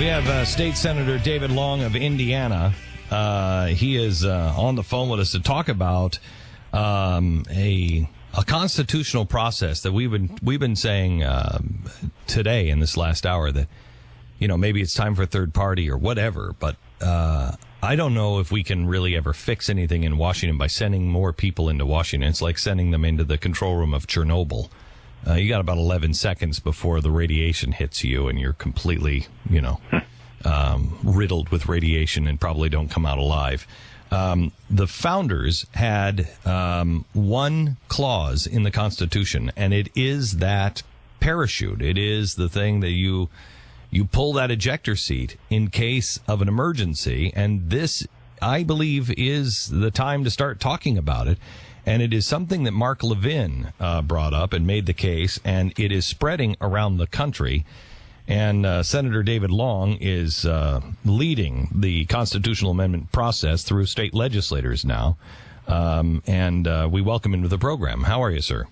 We have State Senator David Long of Indiana. He is on the phone with us to talk about a constitutional process that we've been saying today in this last hour that, you know, maybe it's time for a third party or whatever, but I don't know if we can really ever fix anything in Washington by sending more people into Washington. It's like sending them into the control room of Chernobyl. You got about 11 seconds before the radiation hits you, and you're completely, riddled with radiation and probably don't come out alive. The founders had one clause in the Constitution, and it is that parachute. It is the thing that you pull that ejector seat in case of an emergency, and this, I believe, is the time to start talking about it. And it is something that Mark Levin brought up and made the case, and it is spreading around the country. And Senator David Long is leading the constitutional amendment process through state legislators now. And we welcome him to the program. How are you, sir?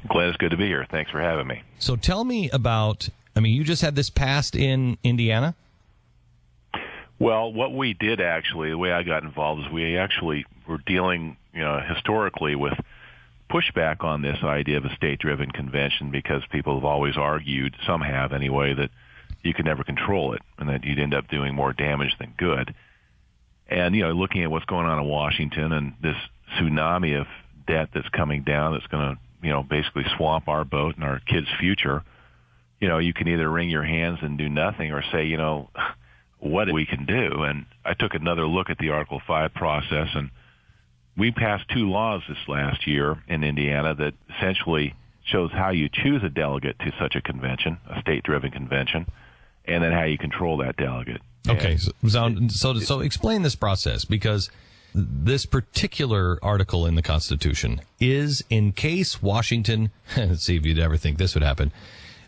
Glenn, it's good to be here. Thanks for having me. So tell me about, you just had this passed in Indiana? Well, what we did actually, the way I got involved is we actually were dealing, historically with pushback on this idea of a state-driven convention because people have always argued, some have anyway, that you could never control it and that you'd end up doing more damage than good. And, looking at what's going on in Washington and this tsunami of debt that's coming down that's going to, basically swamp our boat and our kids' future, you can either wring your hands and do nothing or say, what we can do. And I took another look at the Article 5 process, and we passed 2 laws this last year in Indiana that essentially shows how you choose a delegate to such a convention, a state-driven convention, and then how you control that delegate. Okay, so explain this process, because this particular article in the Constitution is in case Washington, let's see if you'd ever think this would happen,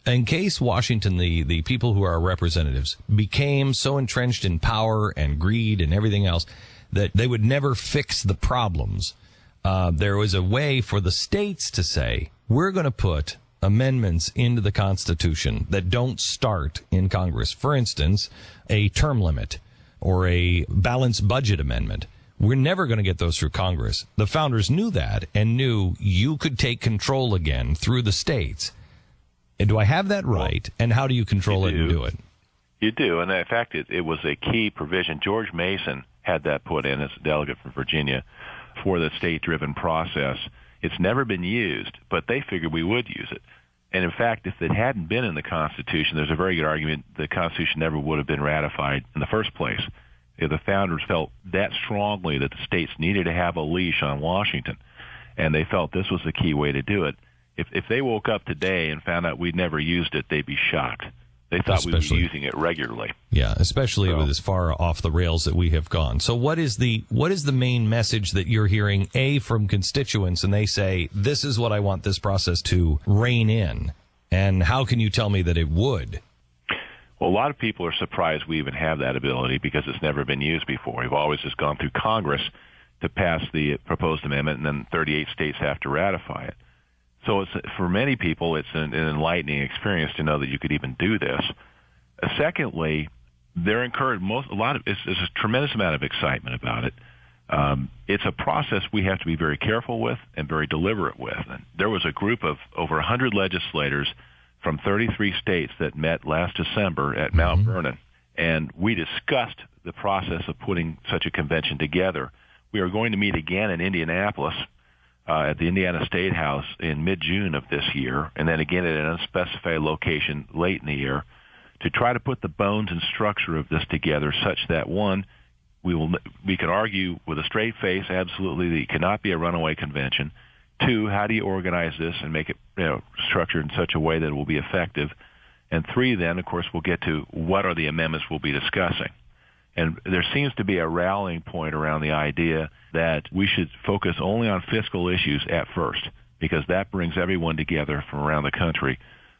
in case Washington, the people who are our representatives, became so entrenched in power and greed and everything else that they would never fix the problems, there was a way for the states to say, we're going to put amendments into the Constitution that don't start in Congress. For instance, a term limit or a balanced budget amendment. We're never going to get those through Congress. The founders knew that and knew you could take control again through the states. And do I have that right? And how do you control it and do it? You do. And in fact, it was a key provision. George Mason had that put in as a delegate from Virginia for the state-driven process. It's never been used, but they figured we would use it. And in fact, if it hadn't been in the Constitution, there's a very good argument the Constitution never would have been ratified in the first place. If the founders felt that strongly that the states needed to have a leash on Washington, and they felt this was the key way to do it. If they woke up today and found out we'd never used it, they'd be shocked. They thought we were using it regularly. Yeah, especially with as far off the rails that we have gone. So what is the main message that you're hearing, from constituents, and they say, this is what I want this process to rein in, and how can you tell me that it would? Well, a lot of people are surprised we even have that ability because it's never been used before. We've always just gone through Congress to pass the proposed amendment, and then 38 states have to ratify it. So for many people, it's an enlightening experience to know that you could even do this. Secondly, they're encouraged. There's a tremendous amount of excitement about it. It's a process we have to be very careful with and very deliberate with. And there was a group of over 100 legislators from 33 states that met last December at Mount Vernon, and we discussed the process of putting such a convention together. We are going to meet again in Indianapolis at the Indiana State House in mid-June of this year, and then again at an unspecified location late in the year, to try to put the bones and structure of this together such that, one, we can argue with a straight face absolutely that it cannot be a runaway convention. 2, how do you organize this and make it structured in such a way that it will be effective? And 3, then, of course, we'll get to what are the amendments we'll be discussing. And there seems to be a rallying point around the idea that we should focus only on fiscal issues at first, because that brings everyone together from around the country,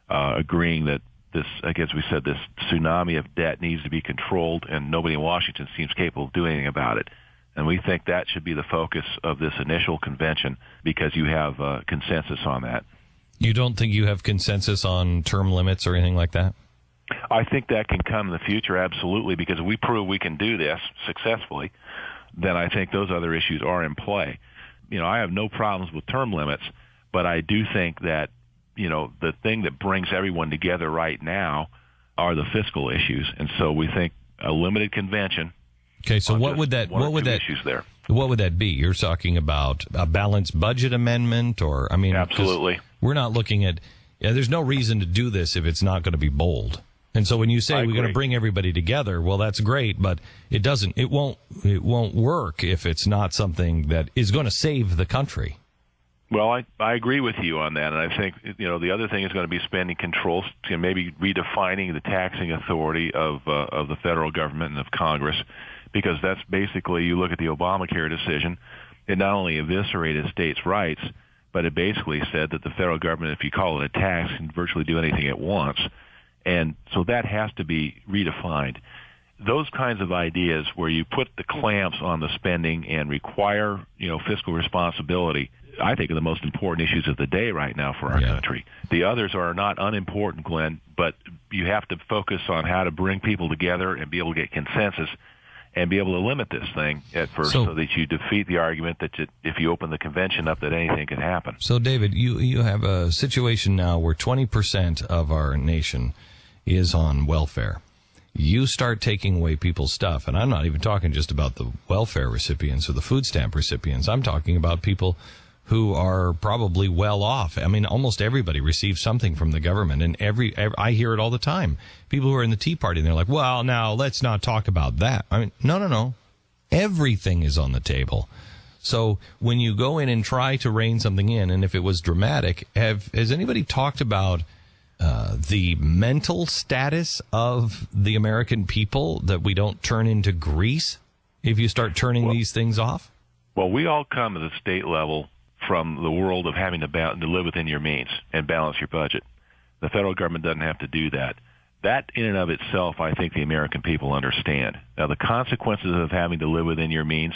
agreeing that this, as we said, this tsunami of debt needs to be controlled, and nobody in Washington seems capable of doing anything about it. And we think that should be the focus of this initial convention because you have consensus on that. You don't think you have consensus on term limits or anything like that? I think that can come in the future, absolutely, because if we prove we can do this successfully, then I think those other issues are in play. I have no problems with term limits, but I do think that, the thing that brings everyone together right now are the fiscal issues. And so we think a limited convention. Okay, so what would that issues there. What would that be? You're talking about a balanced budget amendment, or absolutely. We're not looking at. There's no reason to do this if it's not going to be bold. And so when you say we're going to bring everybody together, well, that's great, but it won't work if it's not something that is going to save the country. Well, I agree with you on that, and I think the other thing is going to be spending controls, maybe redefining the taxing authority of the federal government and of Congress, because that's basically, you look at the Obamacare decision, it not only eviscerated states' rights, but it basically said that the federal government, if you call it a tax, can virtually do anything it wants. And so that has to be redefined. Those kinds of ideas where you put the clamps on the spending and require, fiscal responsibility, I think are the most important issues of the day right now for our country. The others are not unimportant, Glenn, but you have to focus on how to bring people together and be able to get consensus and be able to limit this thing at first so that you defeat the argument that if you open the convention up that anything can happen. So, David, you have a situation now where 20% of our nation is on welfare. You start taking away people's stuff, and I'm not even talking just about the welfare recipients or the food stamp recipients. I'm talking about people who are probably well off. Almost everybody receives something from the government, and I hear it all the time. People who are in the Tea Party, and they're like, well, now let's not talk about that. No. Everything is on the table. So when you go in and try to rein something in, and if it was dramatic, has anybody talked about the mental status of the American people, that we don't turn into Greece if you start turning these things off? Well, we all come at the state level from the world of having to live within your means and balance your budget. The federal government doesn't have to do that. That in and of itself, I think the American people understand. Now, the consequences of having to live within your means,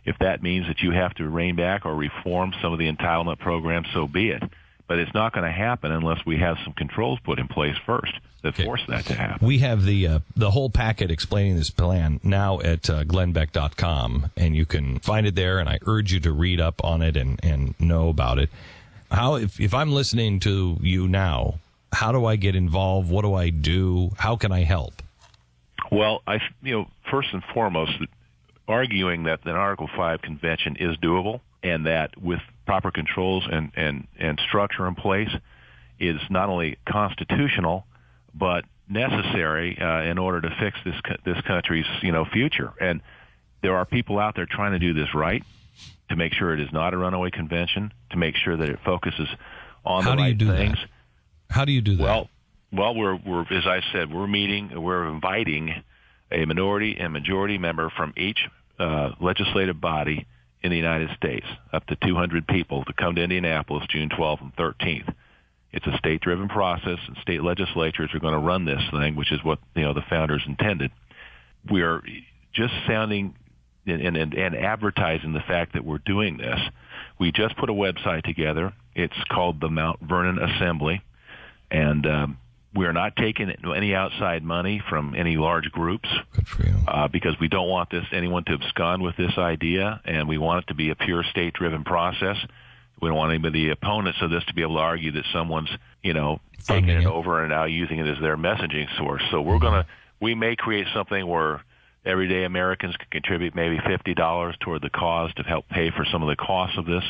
if that means that you have to rein back or reform some of the entitlement programs, so be it. But it's not going to happen unless we have some controls put in place first that force that to happen. We have the whole packet explaining this plan now at glennbeck.com, and you can find it there, and I urge you to read up on it and know about it. If I'm listening to you now, how do I get involved? What do I do? How can I help? Well, first and foremost, arguing that an Article 5 convention is doable, and that with proper controls and structure in place is not only constitutional but necessary in order to fix this country's future. And there are people out there trying to do this right, to make sure it is not a runaway convention, to make sure that it focuses on the right things. How do you do that? Well, we're as I said, we're inviting a minority and majority member from each legislative body in the United States, up to 200 people, to come to Indianapolis June 12th and 13th. It's a state-driven process, and state legislatures are going to run this thing, which is what the founders intended. We are just sounding and advertising the fact that we're doing this. We just put a website together. It's called the Mount Vernon Assembly, and we are not taking any outside money from any large groups. Good for you. Because we don't want anyone to abscond with this idea, and we want it to be a pure state-driven process. We don't want any of the opponents of this to be able to argue that someone's, taking it over and now using it as their messaging source. So we may create something where everyday Americans can contribute maybe $50 toward the cause to help pay for some of the costs of this.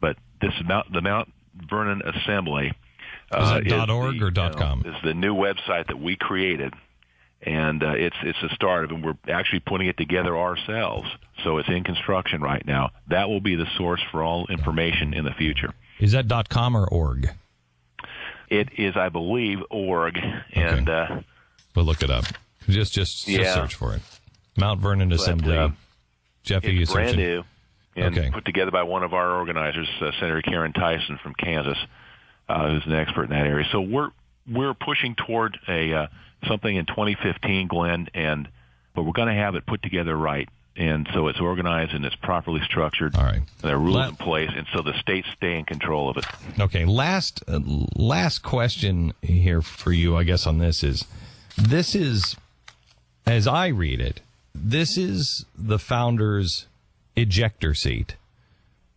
But the Mount Vernon Assembly. Is that .org or .com? Is the new website that we created, and it's a start of it. We're actually putting it together ourselves, so it's in construction right now. That will be the source for all information in the future. Is that .com or org? It is, I believe, org, and we'll look it up. Just search for it. Mount Vernon Assembly. Jeffy, it's brand new and put together by one of our organizers, Senator Karen Tyson from Kansas. Who's an expert in that area. So we're pushing toward something in 2015, Glenn, but we're going to have it put together right. And so it's organized and it's properly structured. All right. There are rules in place, and so the states stay in control of it. Okay. Last question here for you, I guess, on this is, this is, as I read it, this is the founders' ejector seat.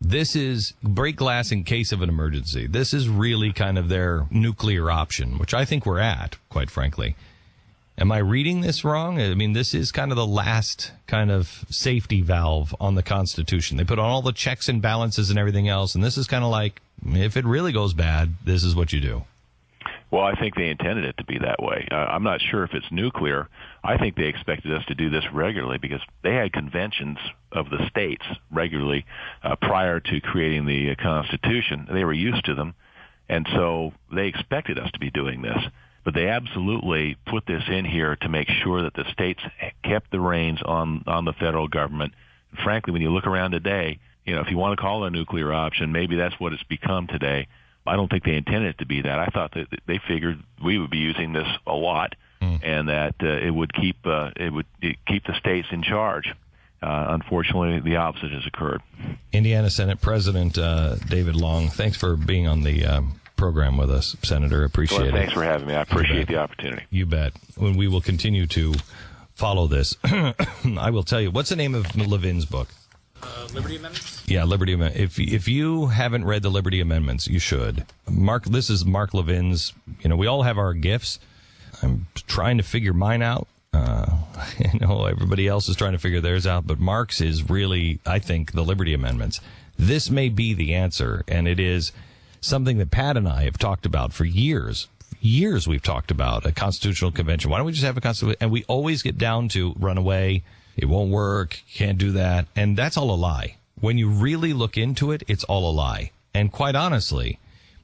This is break glass in case of an emergency. This is really kind of their nuclear option, which I think we're at, quite frankly. Am I reading this wrong? I mean, this is kind of the last kind of safety valve on the Constitution. They put on all the checks and balances and everything else, and this is kind of like, if it really goes bad, this is what you do. Well, I think they intended it to be that way. I'm not sure if it's nuclear. I think they expected us to do this regularly because they had conventions of the states regularly prior to creating the Constitution. They were used to them, and so they expected us to be doing this. But they absolutely put this in here to make sure that the states kept the reins on the federal government. And frankly, when you look around today, if you want to call it a nuclear option, maybe that's what it's become today. I don't think they intended it to be that. I thought that they figured we would be using this a lot, and that it would keep the states in charge. Unfortunately, the opposite has occurred. Indiana Senate President David Long, thanks for being on the program with us, Senator. Appreciate it. Thanks for having me. I appreciate the opportunity. You bet. When we will continue to follow this, I will tell you. What's the name of Levin's book? Liberty Amendments? Yeah, Liberty Amendments. If you haven't read the Liberty Amendments, you should. This is Mark Levin's. We all have our gifts. I'm trying to figure mine out. Everybody else is trying to figure theirs out, but Mark's is really, I think, the Liberty Amendments. This may be the answer, and it is something that Pat and I have talked about for years. Years we've talked about a constitutional convention. Why don't we just have a constitutional? And we always get down to run away. It won't work. Can't do that. And that's all a lie. When you really look into it, it's all a lie. And quite honestly,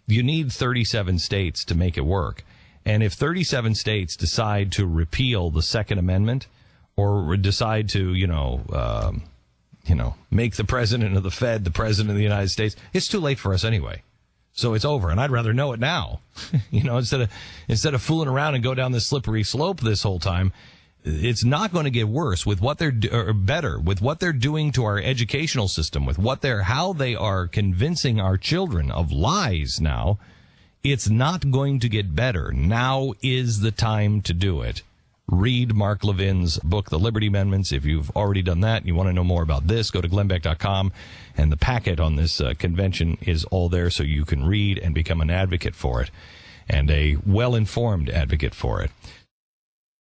you need 37 states to make it work. And if 37 states decide to repeal the Second Amendment or decide to, make the president of the Fed the president of the United States, it's too late for us anyway. So it's over, and I'd rather know it now. Instead of fooling around and go down this slippery slope this whole time. It's not going to get worse with what or better with what they're doing to our educational system, with how they are convincing our children of lies now. It's not going to get better. Now is the time to do it. Read Mark Levin's book, The Liberty Amendments. If you've already done that and you want to know more about this, go to glennbeck.com, and the packet on this convention is all there so you can read and become an advocate for it, and a well-informed advocate for it.